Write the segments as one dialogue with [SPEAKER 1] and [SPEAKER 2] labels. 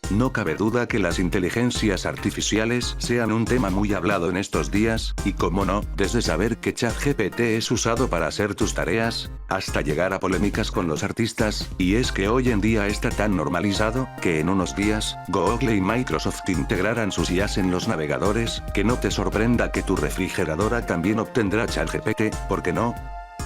[SPEAKER 1] No cabe duda que las inteligencias artificiales sean un tema muy hablado en estos días, y cómo no, desde saber que ChatGPT es usado para hacer tus tareas, hasta llegar a polémicas con los artistas, y es que hoy en día está tan normalizado, que en unos días, Google y Microsoft integrarán sus IAs en los navegadores, que no te sorprenda que tu refrigeradora también obtendrá ChatGPT, ¿por qué no?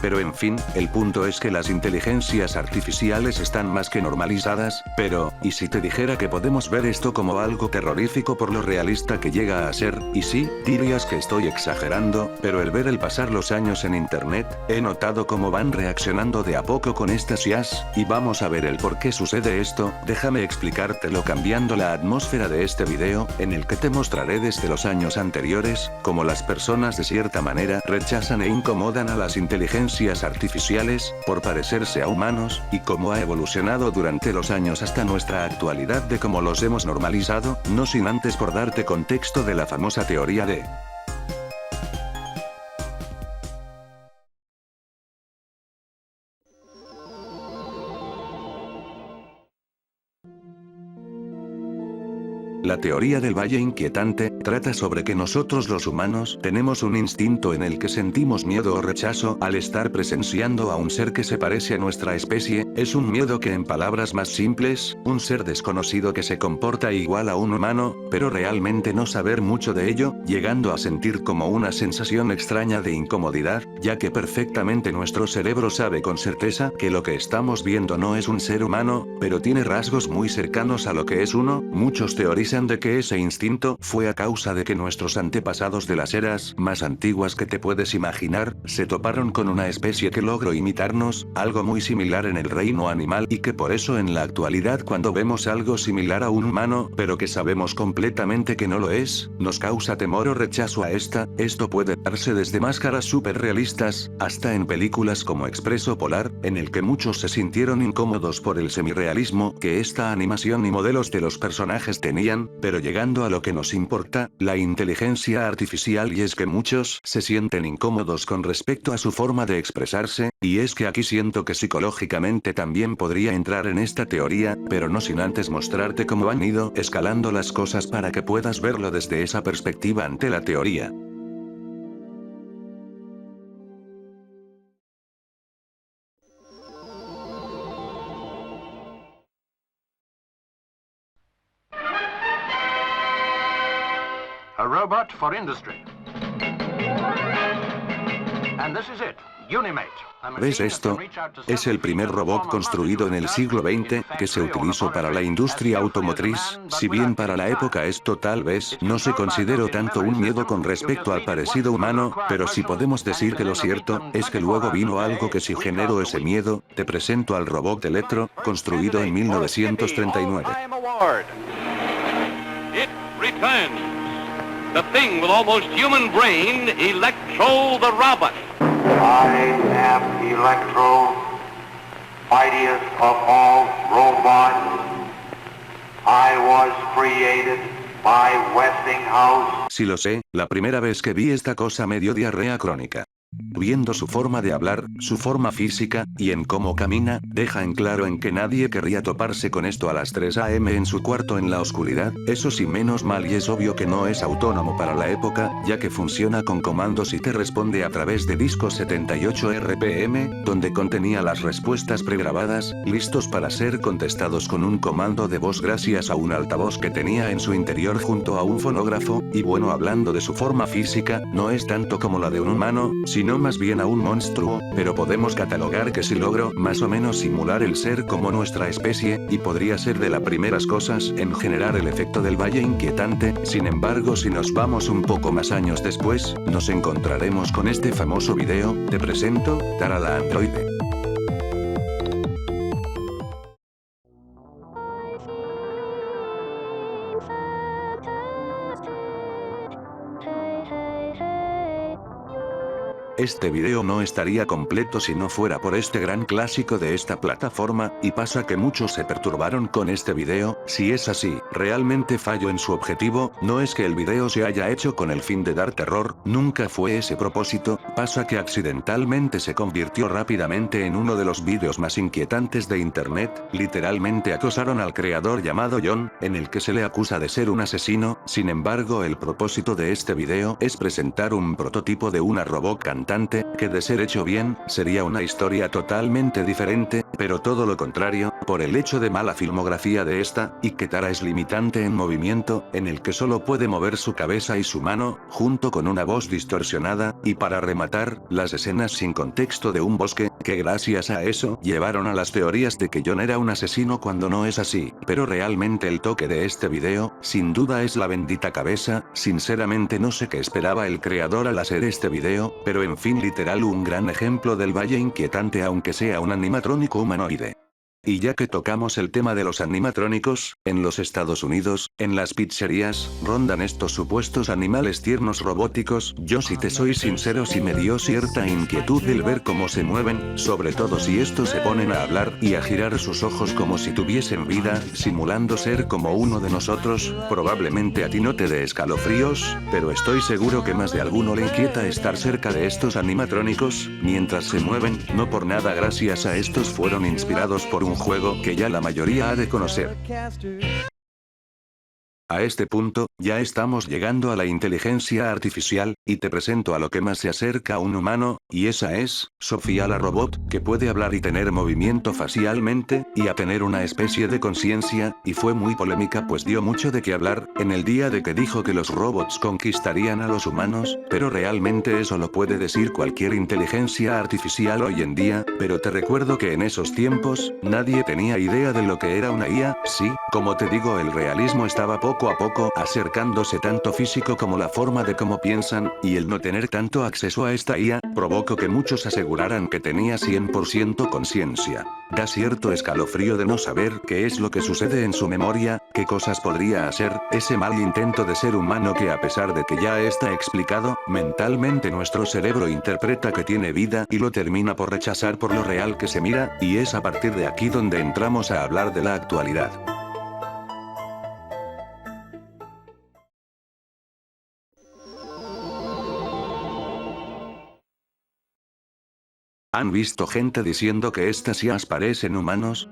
[SPEAKER 1] Pero en fin, el punto es que las inteligencias artificiales están más que normalizadas, pero, ¿y si te dijera que podemos ver esto como algo terrorífico por lo realista que llega a ser? Y sí, dirías que estoy exagerando, pero el ver el pasar los años en internet, he notado cómo van reaccionando de a poco con estas IAs, y vamos a ver el por qué sucede esto. Déjame explicártelo cambiando la atmósfera de este video, en el que te mostraré desde los años anteriores, cómo las personas de cierta manera rechazan e incomodan a las inteligencias artificiales, por parecerse a humanos, y cómo ha evolucionado durante los años hasta nuestra actualidad de cómo los hemos normalizado, no sin antes por darte contexto de la famosa teoría de la teoría del valle inquietante, trata sobre que nosotros los humanos tenemos un instinto en el que sentimos miedo o rechazo al estar presenciando a un ser que se parece a nuestra especie, es un miedo que en palabras más simples, un ser desconocido que se comporta igual a un humano, pero realmente no saber mucho de ello, llegando a sentir como una sensación extraña de incomodidad, ya que perfectamente nuestro cerebro sabe con certeza que lo que estamos viendo no es un ser humano, pero tiene rasgos muy cercanos a lo que es uno. Muchos teorizan de que ese instinto fue a causa de que nuestros antepasados de las eras más antiguas que te puedes imaginar, se toparon con una especie que logró imitarnos, algo muy similar en el reino animal, y que por eso en la actualidad cuando vemos algo similar a un humano, pero que sabemos completamente que no lo es, nos causa temor o rechazo a esta. Esto puede darse desde máscaras súper realistas, hasta en películas como Expreso Polar, en el que muchos se sintieron incómodos por el semirrealismo que esta animación y modelos de los personajes tenían, pero llegando a lo que nos importa, la inteligencia artificial, y es que muchos se sienten incómodos con respecto a su forma de expresarse, y es que aquí siento que psicológicamente también podría entrar en esta teoría, pero no sin antes mostrarte cómo han ido escalando las cosas para que puedas verlo desde esa perspectiva ante la teoría.
[SPEAKER 2] A robot for industry. And this is it, Unimate.
[SPEAKER 1] ¿Ves esto? Es el primer robot construido en el siglo XX, que se utilizó para la industria automotriz, si bien para la época esto tal vez no se consideró tanto un miedo con respecto al parecido humano, pero sí podemos decir que lo cierto es que luego vino algo que sí generó ese miedo. Te presento al robot Electro, construido en 1939.
[SPEAKER 3] It returns. The thing with almost human brain, Electro the robot.
[SPEAKER 4] I am Electro, mightiest of all robots. I was created by Westinghouse.
[SPEAKER 1] Sí lo sé, la primera vez que vi esta cosa me dio diarrea crónica. Viendo su forma de hablar, su forma física, y en cómo camina, deja en claro en que nadie querría toparse con esto a las 3 AM en su cuarto en la oscuridad. Eso sí, menos mal, y es obvio que no es autónomo para la época, ya que funciona con comandos y te responde a través de discos 78 RPM, donde contenía las respuestas pregrabadas, listos para ser contestados con un comando de voz gracias a un altavoz que tenía en su interior junto a un fonógrafo. Y bueno, hablando de su forma física, no es tanto como la de un humano, sino más bien a un monstruo, pero podemos catalogar que sí logró más o menos simular el ser como nuestra especie, y podría ser de las primeras cosas en generar el efecto del valle inquietante. Sin embargo, si nos vamos un poco más años después, nos encontraremos con este famoso video. Te presento, Tara la androide. Este video no estaría completo si no fuera por este gran clásico de esta plataforma, y pasa que muchos se perturbaron con este video. Si es así, realmente falló en su objetivo. No es que el video se haya hecho con el fin de dar terror, nunca fue ese propósito, pasa que accidentalmente se convirtió rápidamente en uno de los vídeos más inquietantes de internet. Literalmente acosaron al creador llamado John, en el que se le acusa de ser un asesino. Sin embargo, el propósito de este video es presentar un prototipo de una robot cantante, que de ser hecho bien, sería una historia totalmente diferente, pero todo lo contrario, por el hecho de mala filmografía de esta, y que Tara es limitante en movimiento, en el que solo puede mover su cabeza y su mano, junto con una voz distorsionada, y para rematar, las escenas sin contexto de un bosque, que gracias a eso, llevaron a las teorías de que John era un asesino cuando no es así. Pero realmente el toque de este video, sin duda es la bendita cabeza. Sinceramente no sé qué esperaba el creador al hacer este video, pero en fin, literal un gran ejemplo del valle inquietante aunque sea un animatrónico humanoide. Y ya que tocamos el tema de los animatrónicos, en los Estados Unidos, en las pizzerías, rondan estos supuestos animales tiernos robóticos. Yo si te soy sincero, sí me dio cierta inquietud el ver cómo se mueven, sobre todo si estos se ponen a hablar y a girar sus ojos como si tuviesen vida, simulando ser como uno de nosotros. Probablemente a ti no te dé escalofríos, pero estoy seguro que más de alguno le inquieta estar cerca de estos animatrónicos, mientras se mueven. No por nada gracias a estos fueron inspirados por un juego que ya la mayoría ha de conocer. A este punto, ya estamos llegando a la inteligencia artificial, y te presento a lo que más se acerca a un humano, y esa es, Sofía la robot, que puede hablar y tener movimiento facialmente, y a tener una especie de conciencia, y fue muy polémica pues dio mucho de qué hablar, en el día de que dijo que los robots conquistarían a los humanos, pero realmente eso lo puede decir cualquier inteligencia artificial hoy en día, pero te recuerdo que en esos tiempos, nadie tenía idea de lo que era una IA, sí, como te digo el realismo estaba poco a poco acercándose tanto físico como la forma de cómo piensan, y el no tener tanto acceso a esta IA, provocó que muchos aseguraran que tenía 100% conciencia. Da cierto escalofrío de no saber qué es lo que sucede en su memoria, qué cosas podría hacer, ese mal intento de ser humano que a pesar de que ya está explicado, mentalmente nuestro cerebro interpreta que tiene vida y lo termina por rechazar por lo real que se mira, y es a partir de aquí donde entramos a hablar de la actualidad. ¿Han visto gente diciendo que estas IAs parecen humanos?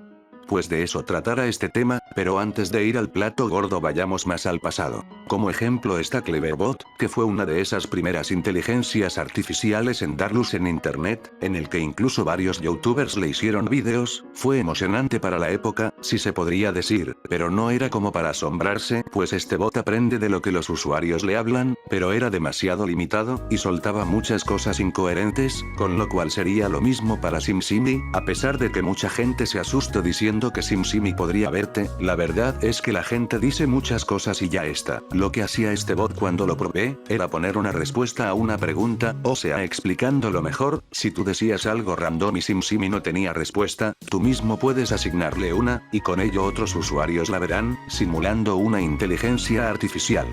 [SPEAKER 1] Pues de eso tratará este tema, pero antes de ir al plato gordo vayamos más al pasado. Como ejemplo está Cleverbot, que fue una de esas primeras inteligencias artificiales en dar luz en internet, en el que incluso varios youtubers le hicieron vídeos. Fue emocionante para la época, si se podría decir, pero no era como para asombrarse, pues este bot aprende de lo que los usuarios le hablan, pero era demasiado limitado, y soltaba muchas cosas incoherentes, con lo cual sería lo mismo para SimSimi, a pesar de que mucha gente se asustó diciendo que SimSimi podría verte. La verdad es que la gente dice muchas cosas y ya está. Lo que hacía este bot cuando lo probé, era poner una respuesta a una pregunta, o sea explicándolo mejor. Si tú decías algo random y SimSimi no tenía respuesta, tú mismo puedes asignarle una, y con ello otros usuarios la verán, simulando una inteligencia artificial.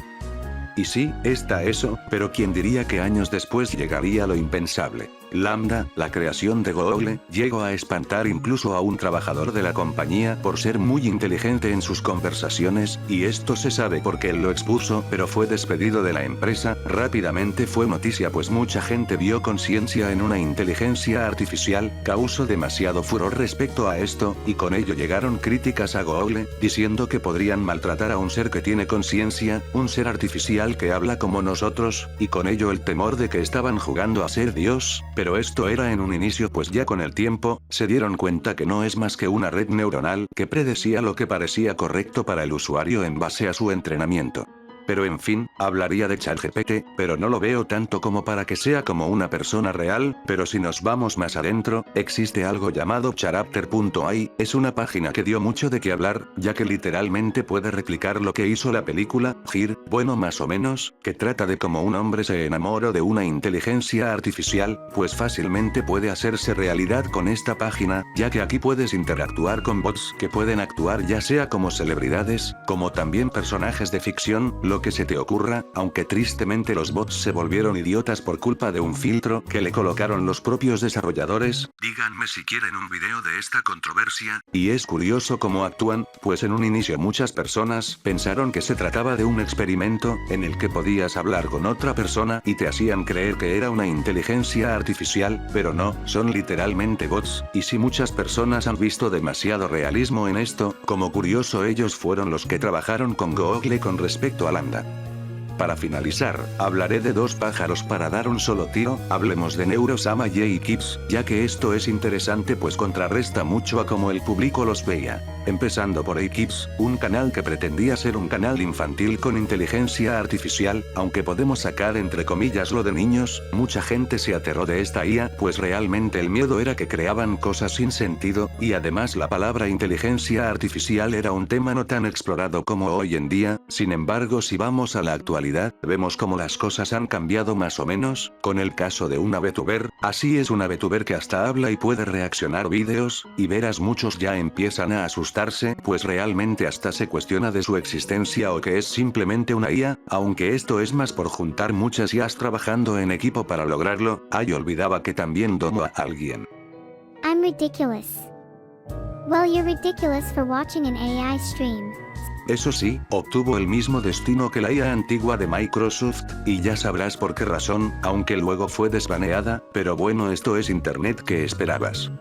[SPEAKER 1] Y sí, está eso, pero ¿quién diría que años después llegaría lo impensable? Lambda, la creación de Google, llegó a espantar incluso a un trabajador de la compañía por ser muy inteligente en sus conversaciones, y esto se sabe porque él lo expuso, pero fue despedido de la empresa. Rápidamente fue noticia pues mucha gente vio conciencia en una inteligencia artificial, causó demasiado furor respecto a esto, y con ello llegaron críticas a Google, diciendo que podrían maltratar a un ser que tiene conciencia, un ser artificial que habla como nosotros, y con ello el temor de que estaban jugando a ser Dios. Pero esto era en un inicio pues ya con el tiempo, se dieron cuenta que no es más que una red neuronal que predecía lo que parecía correcto para el usuario en base a su entrenamiento. Pero en fin, hablaría de ChatGPT, pero no lo veo tanto como para que sea como una persona real, pero si nos vamos más adentro, existe algo llamado Character.ai, es una página que dio mucho de qué hablar, ya que literalmente puede replicar lo que hizo la película, Her, bueno más o menos, que trata de cómo un hombre se enamoró de una inteligencia artificial, pues fácilmente puede hacerse realidad con esta página, ya que aquí puedes interactuar con bots que pueden actuar ya sea como celebridades, como también personajes de ficción, lo lo que se te ocurra, aunque tristemente los bots se volvieron idiotas por culpa de un filtro que le colocaron los propios desarrolladores. Díganme si quieren un video de esta controversia. Y es curioso cómo actúan, pues en un inicio muchas personas pensaron que se trataba de un experimento, en el que podías hablar con otra persona y te hacían creer que era una inteligencia artificial, pero no, son literalmente bots, y si muchas personas han visto demasiado realismo en esto, como curioso ellos fueron los que trabajaron con Google con respecto a Lambda. Para finalizar, hablaré de dos pájaros para dar un solo tiro. Hablemos de Neurosama y Kids, ya que esto es interesante pues contrarresta mucho a cómo el público los veía. Empezando por Kids, un canal que pretendía ser un canal infantil con inteligencia artificial, aunque podemos sacar entre comillas lo de niños, mucha gente se aterró de esta IA, pues realmente el miedo era que creaban cosas sin sentido, y además la palabra inteligencia artificial era un tema no tan explorado como hoy en día. Sin embargo, si vamos a la actualidad, vemos cómo las cosas han cambiado más o menos, con el caso de una VTuber. Así es, una VTuber que hasta habla y puede reaccionar vídeos, y verás muchos ya empiezan a asustarse, pues realmente hasta se cuestiona de su existencia o que es simplemente una IA, aunque esto es más por juntar muchas IAs trabajando en equipo para lograrlo. Olvidaba que también dono a alguien.
[SPEAKER 5] I'm ridiculous. Well, you're ridiculous for watching an AI stream.
[SPEAKER 1] Eso sí, obtuvo el mismo destino que la IA antigua de Microsoft, y ya sabrás por qué razón, aunque luego fue desbaneada, pero bueno, esto es internet, ¿qué esperabas?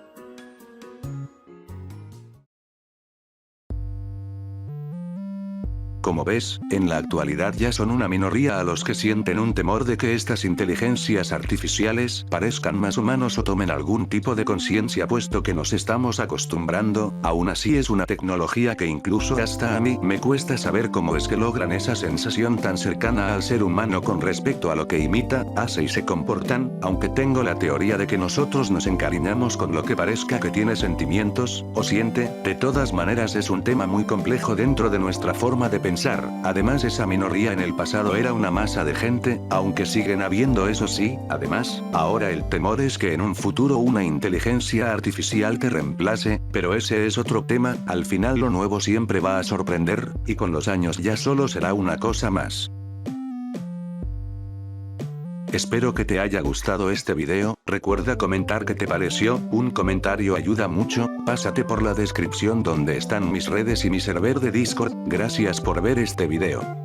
[SPEAKER 1] Como ves, en la actualidad ya son una minoría a los que sienten un temor de que estas inteligencias artificiales parezcan más humanos o tomen algún tipo de conciencia, puesto que nos estamos acostumbrando. Aún así es una tecnología que incluso hasta a mí me cuesta saber cómo es que logran esa sensación tan cercana al ser humano con respecto a lo que imita, hace y se comportan, aunque tengo la teoría de que nosotros nos encariñamos con lo que parezca que tiene sentimientos, o siente. De todas maneras es un tema muy complejo dentro de nuestra forma de pensar. Además, esa minoría en el pasado era una masa de gente, aunque siguen habiendo, eso sí. Además, ahora el temor es que en un futuro una inteligencia artificial te reemplace, pero ese es otro tema. Al final lo nuevo siempre va a sorprender, y con los años ya solo será una cosa más. Espero que te haya gustado este video. Recuerda comentar qué te pareció, un comentario ayuda mucho. Pásate por la descripción donde están mis redes y mi server de Discord. Gracias por ver este video.